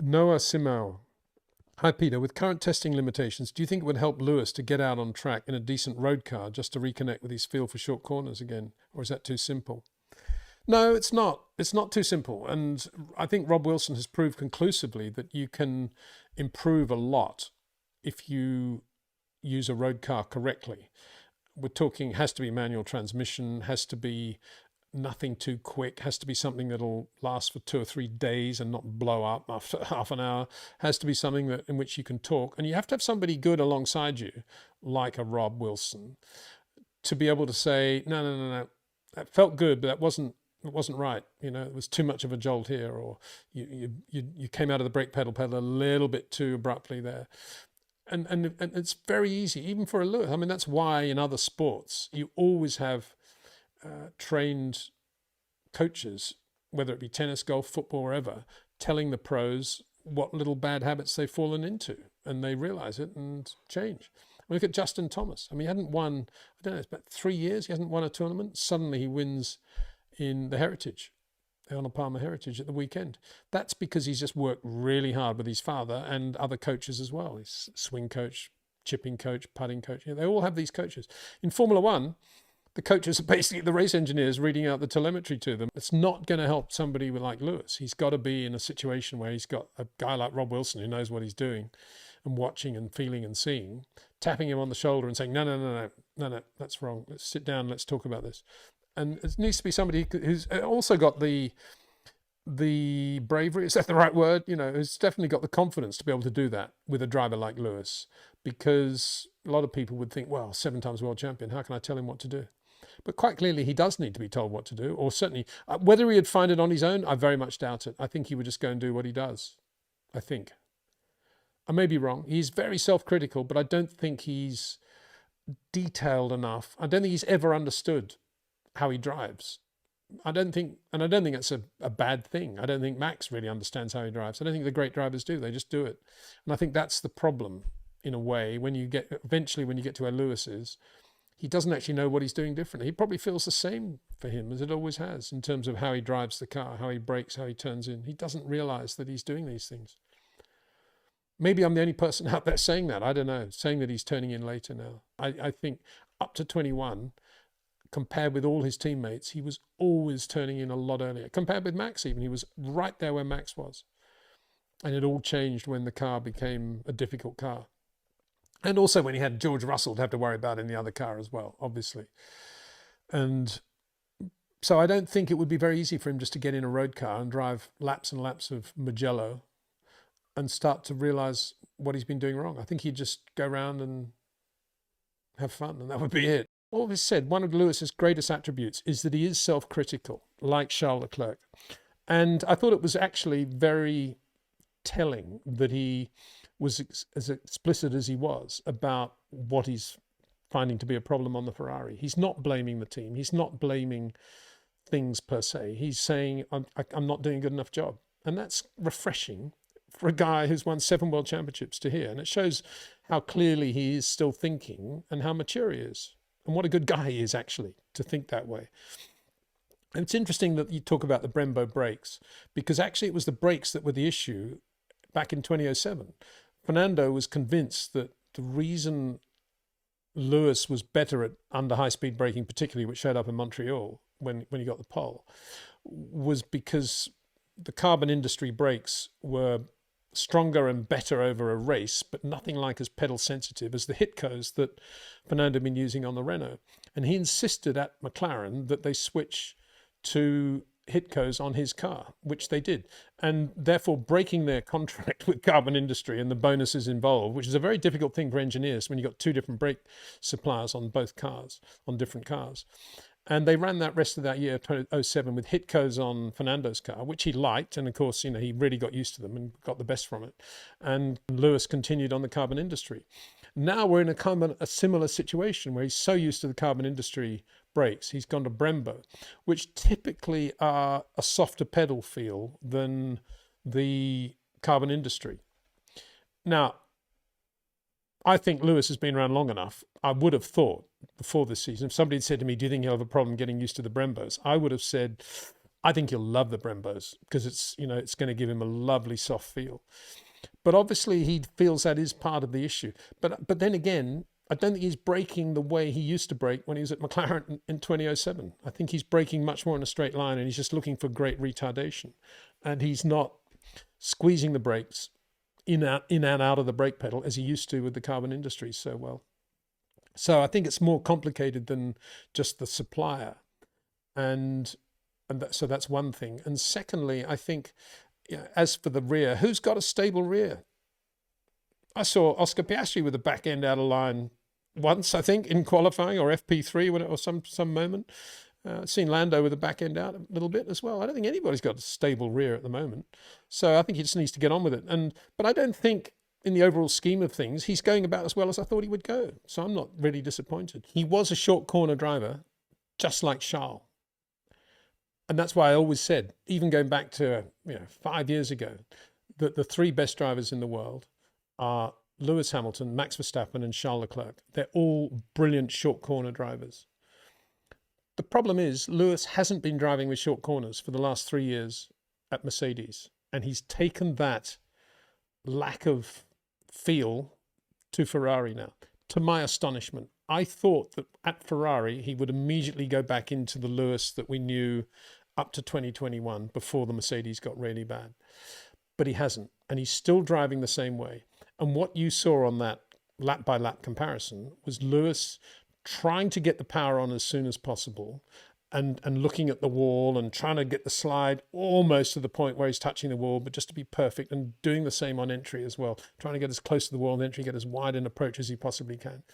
Noah Simao. Hi, Peter. With current testing limitations, do you think it would help Lewis to get out on track in a decent road car just to reconnect with his feel for short corners again? Or is that too simple? No, it's not. It's not too simple. And I think Rob Wilson has proved conclusively that you can improve a lot if you use a road car correctly. We're talking has to be manual transmission, has to be nothing too quick, has to be something that'll last for 2 or 3 days and not blow up after half an hour, has to be something that in which you can talk. And you have to have somebody good alongside you, like a Rob Wilson, to be able to say, no, no, no, no, that felt good, but it wasn't right. You know, it was too much of a jolt here, or you came out of the brake pedal a little bit too abruptly there. And it's very easy, even for a Lewis. I mean, that's why in other sports you always have trained coaches, whether it be tennis, golf, football, wherever, telling the pros what little bad habits they've fallen into, and they realize it and change. Look at Justin Thomas. I mean, he hadn't won, I don't know, it's about 3 years, he hasn't won a tournament. Suddenly he wins in the Heritage, the Arnold Palmer Heritage at the weekend. That's because he's just worked really hard with his father and other coaches as well. His swing coach, chipping coach, putting coach. You know, they all have these coaches. In Formula One, the coaches are basically the race engineers reading out the telemetry to them. It's not going to help somebody like Lewis. He's got to be in a situation where he's got a guy like Rob Wilson who knows what he's doing and watching and feeling and seeing, tapping him on the shoulder and saying, no, that's wrong. Let's sit down. Let's talk about this. And it needs to be somebody who's also got the bravery, is that the right word? You know, who's definitely got the confidence to be able to do that with a driver like Lewis, because a lot of people would think, well, 7 times world champion, how can I tell him what to do? But quite clearly, he does need to be told what to do, or certainly whether he'd find it on his own, I very much doubt it. I think he would just go and do what he does. I think. I may be wrong. He's very self-critical, but I don't think he's detailed enough. I don't think he's ever understood how he drives. I don't think it's a bad thing. I don't think Max really understands how he drives. I don't think the great drivers do. They just do it. And I think that's the problem in a way when you get to where Lewis is. He doesn't actually know what he's doing differently. He probably feels the same for him as it always has in terms of how he drives the car, how he brakes, how he turns in. He doesn't realize that he's doing these things. Maybe I'm the only person out there saying that. I don't know, saying that he's turning in later now. I think up to 21, compared with all his teammates, he was always turning in a lot earlier. Compared with Max even, he was right there where Max was. And it all changed when the car became a difficult car. And also when he had George Russell to have to worry about in the other car as well, obviously. And so I don't think it would be very easy for him just to get in a road car and drive laps and laps of Mugello and start to realize what he's been doing wrong. I think he'd just go around and have fun, and that would be it. Always said one of Lewis's greatest attributes is that he is self-critical, like Charles Leclerc. And I thought it was actually very telling that he was as explicit as he was about what he's finding to be a problem on the Ferrari. He's not blaming the team. He's not blaming things per se. He's saying, I'm not doing a good enough job. And that's refreshing for a guy who's won 7 world championships to hear. And it shows how clearly he is still thinking and how mature he is. And what a good guy he is, actually, to think that way. And it's interesting that you talk about the Brembo brakes, because actually it was the brakes that were the issue back in 2007. Fernando was convinced that the reason Lewis was better at under high-speed braking, particularly which showed up in Montreal when he got the pole, was because the carbon industry brakes were stronger and better over a race, but nothing like as pedal sensitive as the Hitcos that Fernando had been using on the Renault. And he insisted at McLaren that they switch to Hitcos on his car, which they did, and therefore breaking their contract with carbon industry and the bonuses involved, which is a very difficult thing for engineers when you've got 2 different brake suppliers on both cars, on different cars. And they ran that rest of that year, 2007, with Hitcos on Fernando's car, which he liked. And of course, you know, he really got used to them and got the best from it. And Lewis continued on the carbon industry. Now we're in a similar situation where he's so used to the carbon industry brakes, he's gone to Brembo, which typically are a softer pedal feel than the carbon industry. Now, I think Lewis has been around long enough. I would have thought before this season, if somebody had said to me, do you think he'll have a problem getting used to the Brembos? I would have said, I think he'll love the Brembos because it's, you know, it's going to give him a lovely soft feel. But obviously he feels that is part of the issue. But then again, I don't think he's braking the way he used to brake when he was at McLaren in 2007. I think he's braking much more in a straight line, and he's just looking for great retardation. And he's not squeezing the brakes in and out of the brake pedal as he used to with the carbon industry so well. So I think it's more complicated than just the supplier. So that's one thing. And secondly, I think, as for the rear, who's got a stable rear? I saw Oscar Piastri with the back end out of line once, I think, in qualifying, or FP3 or some moment. Seen Lando with the back end out a little bit as well. I don't think anybody's got a stable rear at the moment. So I think he just needs to get on with it. But I don't think in the overall scheme of things, he's going about as well as I thought he would go. So I'm not really disappointed. He was a short corner driver, just like Charles. And that's why I always said, even going back to 5 years ago, that the three best drivers in the world are Lewis Hamilton, Max Verstappen, and Charles Leclerc. They're all brilliant short corner drivers. The problem is Lewis hasn't been driving with short corners for the last 3 years at Mercedes. And he's taken that lack of feel to Ferrari now, to my astonishment. I thought that at Ferrari, he would immediately go back into the Lewis that we knew up to 2021 before the Mercedes got really bad. But he hasn't, and he's still driving the same way. And what you saw on that lap by lap comparison was Lewis trying to get the power on as soon as possible and looking at the wall and trying to get the slide almost to the point where he's touching the wall, but just to be perfect, and doing the same on entry as well, trying to get as close to the wall on entry, get as wide an approach as he possibly can.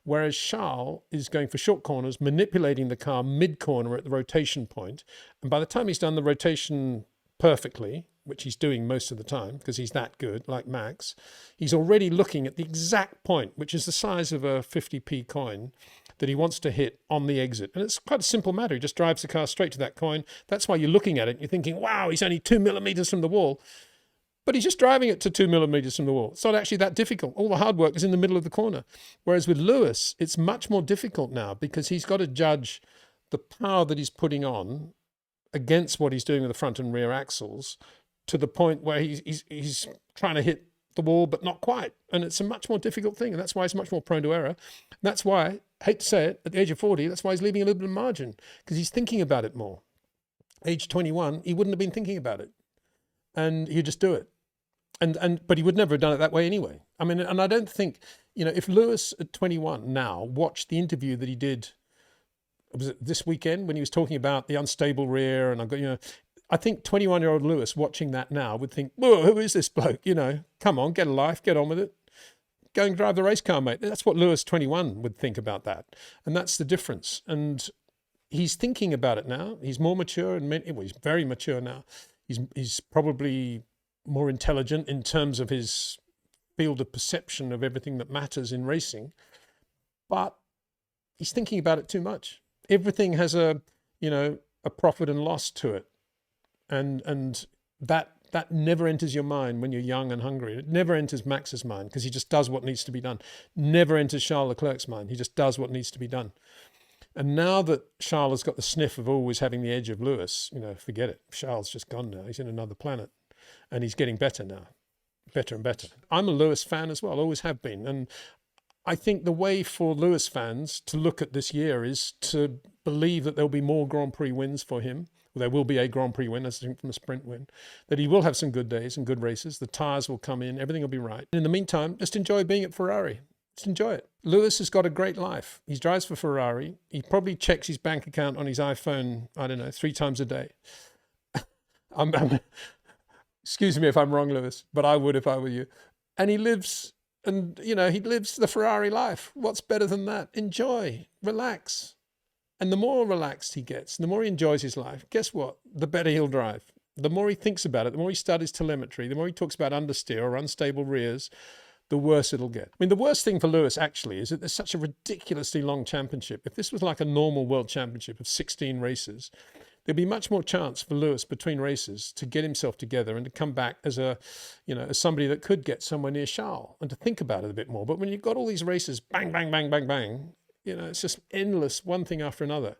Whereas Charles is going for short corners, manipulating the car mid-corner at the rotation point. And by the time he's done the rotation perfectly, which he's doing most of the time because he's that good, like Max, he's already looking at the exact point, which is the size of a 50p coin, that he wants to hit on the exit. And it's quite a simple matter. He just drives the car straight to that coin. That's why you're looking at it and you're thinking, wow, he's only 2 millimeters from the wall. But he's just driving it to 2 millimeters from the wall. It's not actually that difficult. All the hard work is in the middle of the corner. Whereas with Lewis, it's much more difficult now because he's got to judge the power that he's putting on against what he's doing with the front and rear axles, to the point where he's trying to hit the wall, but not quite. And it's a much more difficult thing. And that's why he's much more prone to error. And that's why, I hate to say it, at the age of 40, that's why he's leaving a little bit of margin, because he's thinking about it more. Age 21, he wouldn't have been thinking about it. And he'd just do it. But he would never have done it that way anyway. I mean, and I don't think, if Lewis at 21 now watched the interview that he did, was it this weekend, when he was talking about the unstable rear, and I think 21-year-old Lewis watching that now would think, whoa, who is this bloke? Come on, get a life, get on with it. Go and drive the race car, mate. That's what Lewis 21 would think about that. And that's the difference. And he's thinking about it now. He's more mature, and he's very mature now. He's probably more intelligent in terms of his field of perception of everything that matters in racing. But he's thinking about it too much. Everything has a profit and loss to it. And that never enters your mind when you're young and hungry. It never enters Max's mind because he just does what needs to be done. Never enters Charles Leclerc's mind. He just does what needs to be done. And now that Charles has got the sniff of always having the edge of Lewis, forget it. Charles just gone now. He's in another planet, and he's getting better now, better and better. I'm a Lewis fan as well, always have been. And I think the way for Lewis fans to look at this year is to believe that there'll be more Grand Prix wins for him. There will be a Grand Prix win, as I think from a sprint win, that he will have some good days and good races. The tyres will come in, everything will be right. In the meantime, just enjoy being at Ferrari. Just enjoy it. Lewis has got a great life. He drives for Ferrari. He probably checks his bank account on his iPhone, 3 times a day. Excuse me if I'm wrong, Lewis, but I would if I were you. And he lives, he lives the Ferrari life. What's better than that? Enjoy, relax. And the more relaxed he gets, the more he enjoys his life, guess what? The better he'll drive. The more he thinks about it, the more he studies telemetry, the more he talks about understeer or unstable rears, the worse it'll get. I mean, the worst thing for Lewis actually is that there's such a ridiculously long championship. If this was like a normal world championship of 16 races, there'd be much more chance for Lewis between races to get himself together and to come back as as somebody that could get somewhere near Charles and to think about it a bit more. But when you've got all these races, bang, bang, bang, bang, bang, it's just endless, one thing after another.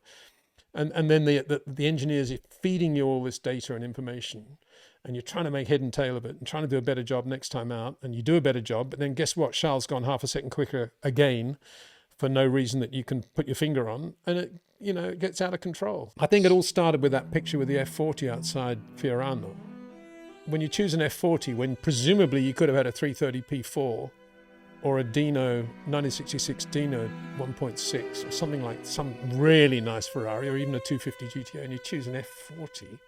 And then the engineers are feeding you all this data and information, and you're trying to make head and tail of it and trying to do a better job next time out, and you do a better job, but then guess what? Charles gone half a second quicker again for no reason that you can put your finger on, and it, you know, it gets out of control. I think it all started with that picture with the F40 outside Fiorano. When you choose an F40, when presumably you could have had a 330 P4 or a Dino 1966 Dino 1.6 or something like some really nice Ferrari, or even a 250 GTO, and you choose an F40,